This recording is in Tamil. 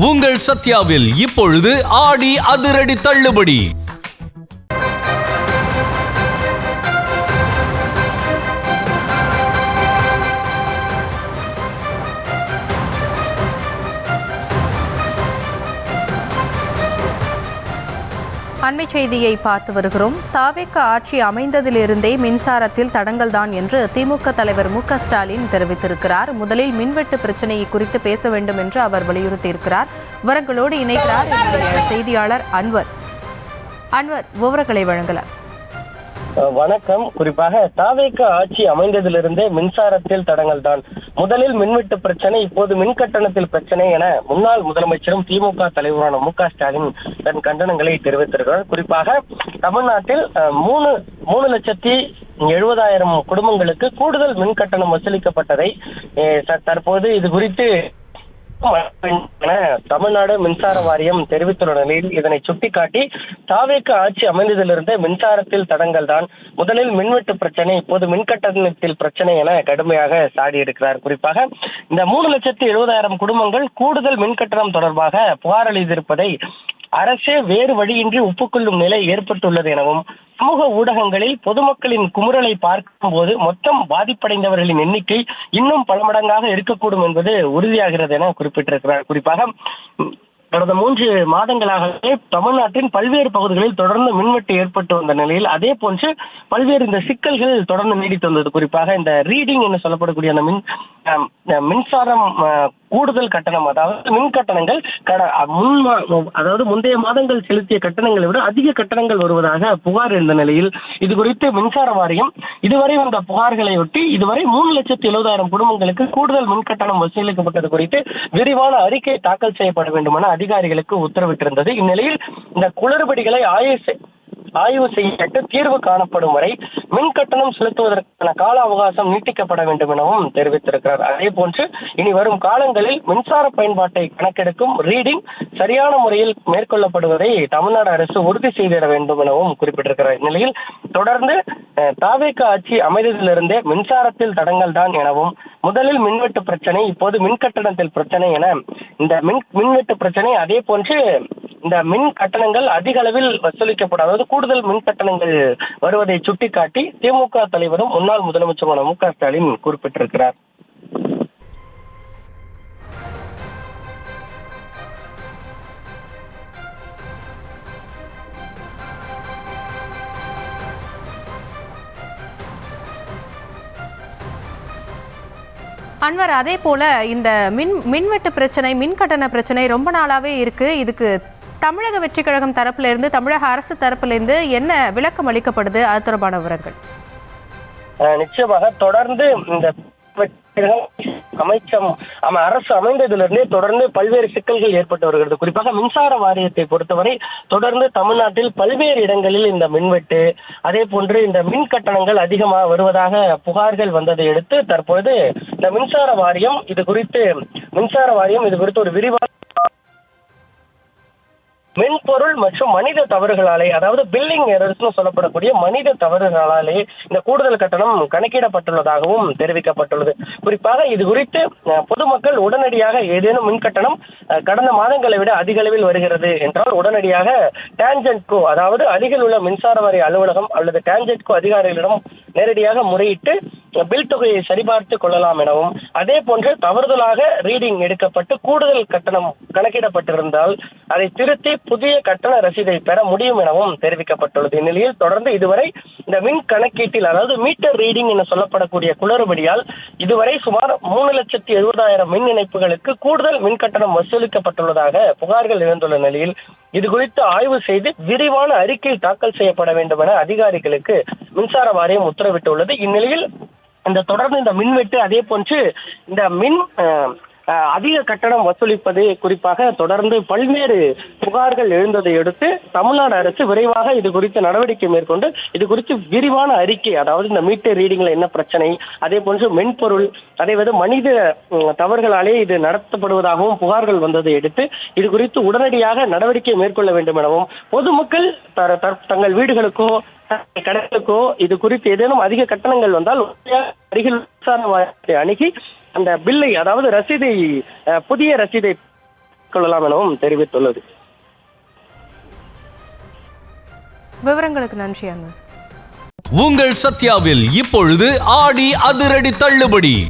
உங்கள் சத்யாவில் இப்பொழுது ஆடி அதிரடி தள்ளுபடி. அண்மை செய்தியை பார்த்து வருகிறோம். தாவேக ஆட்சி அமைந்ததிலிருந்தே மின்சாரத்தில் தடங்கல்தான் என்று திமுக தலைவர் மு.க.ஸ்டாலின் தெரிவித்திருக்கிறார். முதலில் மின்வெட்டு பிரச்சனையை குறித்து பேச வேண்டும் என்று அவர் வலியுறுத்தியிருக்கிறார். விவரங்களோடு இணைக்கிறார் செய்தியாளர் அன்வர். விவரங்களை வழங்கலாம். வணக்கம். குறிப்பாக தாவேக ஆட்சி அமைந்ததிலிருந்தே மின்சாரத்தில் தடங்கல் தான். முதலில் மின்வெட்டு பிரச்சனை, இப்போது மின் கட்டணத்தில் பிரச்சனை என முன்னாள் முதலமைச்சரும் திமுக தலைவரான மு.க.ஸ்டாலின் தன் கண்டனங்களை தெரிவித்திருக்கிறார். குறிப்பாக தமிழ்நாட்டில் 3,70,70,000 குடும்பங்களுக்கு கூடுதல் மின் கட்டணம் வசூலிக்கப்பட்டதை தற்போது இது குறித்து தமிழ்நாடு மின்சார வாரியம் தெரிவித்துள்ள நிலையில் இதனை சுட்டிக்காட்டி தாவேக ஆட்சி அமைந்ததிலிருந்து மின்சாரத்தில் தடங்கல் தான். முதலில் மின்வெட்டு பிரச்சனை, இப்போது மின் கட்டணத்தில் பிரச்சனை என கடுமையாக சாடியிருக்கிறார். குறிப்பாக இந்த 3,70,000 குடும்பங்கள் கூடுதல் மின் கட்டணம் தொடர்பாக புகார் அளித்திருப்பதை அரசே வேறு வழியின்றி ஒப்புக்கொள்ளும் நிலை ஏற்பட்டுள்ளது எனவும், சமூக ஊடகங்களில் பொதுமக்களின் குமுறலை பார்க்கும் போது மொத்தம் பாதிப்படைந்தவர்களின் எண்ணிக்கை இன்னும் பல மடங்காக இருக்கக்கூடும் என்பது உறுதியாகிறது என குறிப்பிட்டிருக்கிறார். குறிப்பாக கடந்த 3 மாதங்களாகவே தமிழ்நாட்டின் பல்வேறு பகுதிகளில் தொடர்ந்து மின்வெட்டு ஏற்பட்டு வந்த நிலையில் அதே போன்று பல்வேறு இந்த சிக்கல்கள் தொடர்ந்து நீடித்து வந்தது. குறிப்பாக இந்த ரீடிங் என்று சொல்லப்படக்கூடிய அந்த மின்சாரம் கூடுதல் கட்டணம், அதாவது மின் கட்டணங்கள் முந்தைய மாதங்கள் செலுத்திய கட்டணங்களை விட அதிக கட்டணங்கள் வருவதாக புகார் எழுந்த நிலையில் இது குறித்து மின்சார வாரியம் இதுவரை வந்த புகார்களை ஒட்டி இதுவரை 3,70,000 குடும்பங்களுக்கு கூடுதல் மின் கட்டணம் வசூலிக்கப்பட்டது குறித்து விரிவான அறிக்கை தாக்கல் செய்யப்பட வேண்டும் என அதிகாரிகளுக்கு உத்தரவிட்டிருந்தது. இந்நிலையில் இந்த குளறுபடிகளை ஆய்வு செய்யப்பட்டு தீர்வு காணப்படும் வரை மின் கட்டணம் செலுத்துவதற்கான கால அவகாசம் நீட்டிக்கப்பட வேண்டும் எனவும் தெரிவித்திருக்கிறார். அதே போன்று இனி வரும் காலங்களில் மின்சார பயன்பாட்டை கணக்கெடுக்கும் ரீடிங் சரியான முறையில் மேற்கொள்ளப்படுவதை தமிழ்நாடு அரசு உறுதி செய்திட வேண்டும் எனவும் குறிப்பிட்டிருக்கிறார். இந்நிலையில் தொடர்ந்து தாவேக ஆட்சி அமைந்ததிலிருந்தே மின்சாரத்தில் தடங்கல் தான் எனவும், முதலில் மின்வெட்டு பிரச்சனை, இப்போது மின் கட்டணத்தில் பிரச்சனை என இந்த மின்வெட்டு பிரச்சனை, அதே போன்று இந்த மின் கட்டணங்கள் அதிக அளவில் வசூலிக்கப்படும், அதாவது கூடுதல் மின் கட்டணங்கள் வருவதை சுட்டிக்காட்டி திமுக தலைவரும் முன்னாள் முதலமைச்சருமான மு.க.ஸ்டாலின் குறிப்பிட்டிருக்கிறார். அன்வர், அதே போல இந்த மின்வெட்டு பிரச்சனை, மின் கட்டண பிரச்சனை ரொம்ப நாளாவே இருக்கு. இதுக்கு தமிழக வெற்றி கழகம் தரப்புல இருந்து, தமிழக அரசு தரப்புல இருந்து என்ன விளக்கம் அளிக்கப்படுது? அது தொடர்பான விவரங்கள். நிச்சயமாக தொடர்ந்து இந்த அரசு அமைந்ததிலிருந்தே தொடர்ந்து பல்வேறு சிக்கல்கள் ஏற்பட்டு வருகிறது. குறிப்பாக மின்சார வாரியத்தை பொறுத்தவரை தொடர்ந்து தமிழ்நாட்டில் பல்வேறு இடங்களில் இந்த மின்வெட்டு, அதே போன்று இந்த மின் கட்டணங்கள் அதிகமாக வருவதாக புகார்கள் வந்ததை அடுத்து தற்போது இந்த மின்சார வாரியம் இது குறித்து ஒரு விரிவான மென்பொருள் மற்றும் மனித தவறுகளாலே, அதாவது பில்லிங் எரர்ஸ்னு சொல்லப்படக்கூடிய மனித தவறுகளாலே இந்த கூடுதல் கட்டணம் கணக்கிடப்பட்டுள்ளதாகவும் தெரிவிக்கப்பட்டுள்ளது. குறிப்பாக இது குறித்து பொதுமக்கள் உடனடியாக ஏதேனும் மின் கட்டணம் கடந்த மாதங்களை விட அதிக அளவில் வருகிறது என்றால் உடனடியாக டான்ஜென்ட்கோ, அதாவது அருகில் உள்ள மின்சார வாரிய அலுவலகம் அல்லது டான்ஜென்ட்கோ அதிகாரிகளிடம் நேரடியாக முறையிட்டு பில் தொகையை சரிபார்த்து கொள்ளலாம் எனவும், அதே போன்று தவறுதலாக ரீடிங் எடுக்கப்பட்டு கூடுதல் கட்டணம் கணக்கிடப்பட்டிருந்தால் அதை திருத்தி புதிய கட்டண ரசீதை பெற முடியும் எனவும் தெரிவிக்கப்பட்டுள்ளது. இந்நிலையில் தொடர்ந்து இதுவரை இந்த மின் கணக்கீட்டில், அதாவது மீட்டர் ரீடிங் என சொல்லப்படக்கூடிய குளறுபடியால் இதுவரை சுமார் 3,70,000 மின் இணைப்புகளுக்கு கூடுதல் மின் கட்டணம் வசூலிக்கப்பட்டுள்ளதாக புகார்கள் எழுந்துள்ள நிலையில் இது குறித்து ஆய்வு செய்து விரிவான அறிக்கை தாக்கல் செய்யப்பட வேண்டும் என அதிகாரிகளுக்கு மின்சார வாரியம் உத்தரவிட்டுள்ளது. இந்நிலையில் தொடர்ந்து இந்த மின்வெட்டு, அதே போன்று இந்த அதிக கட்டணம் வசூலிப்பது குறிப்பாக தொடர்ந்து பல்வேறு புகார்கள் எழுந்ததை அடுத்து தமிழ்நாடு அரசு விரைவாக இது குறித்து நடவடிக்கை மேற்கொண்டு இது குறித்து விரிவான அறிக்கை, அதாவது இந்த மீட்டர் ரீடிங்ல என்ன பிரச்சனை, அதே போன்று மென்பொருள், அதே மனித தவறுகளாலே இது நடத்தப்படுவதாகவும் புகார்கள் வந்ததை அடுத்து இது குறித்து உடனடியாக நடவடிக்கை மேற்கொள்ள வேண்டும் எனவும், பொதுமக்கள் தங்கள் வீடுகளுக்கோ கடைகளுக்கோ இது குறித்து ஏதேனும் அதிக கட்டணங்கள் வந்தால் அருகில் மின்சார வாரியத்தை அணுகி அந்த பில்லை, அதாவது ரசீதை, புதிய ரசீதை மேற்கொள்ளலாம் எனவும் தெரிவித்துள்ளது. விவரங்களுக்கு நன்றி அண்ணா. உங்கள் சத்யாவில் இப்பொழுது ஆடி அதிரடி தள்ளுபடி.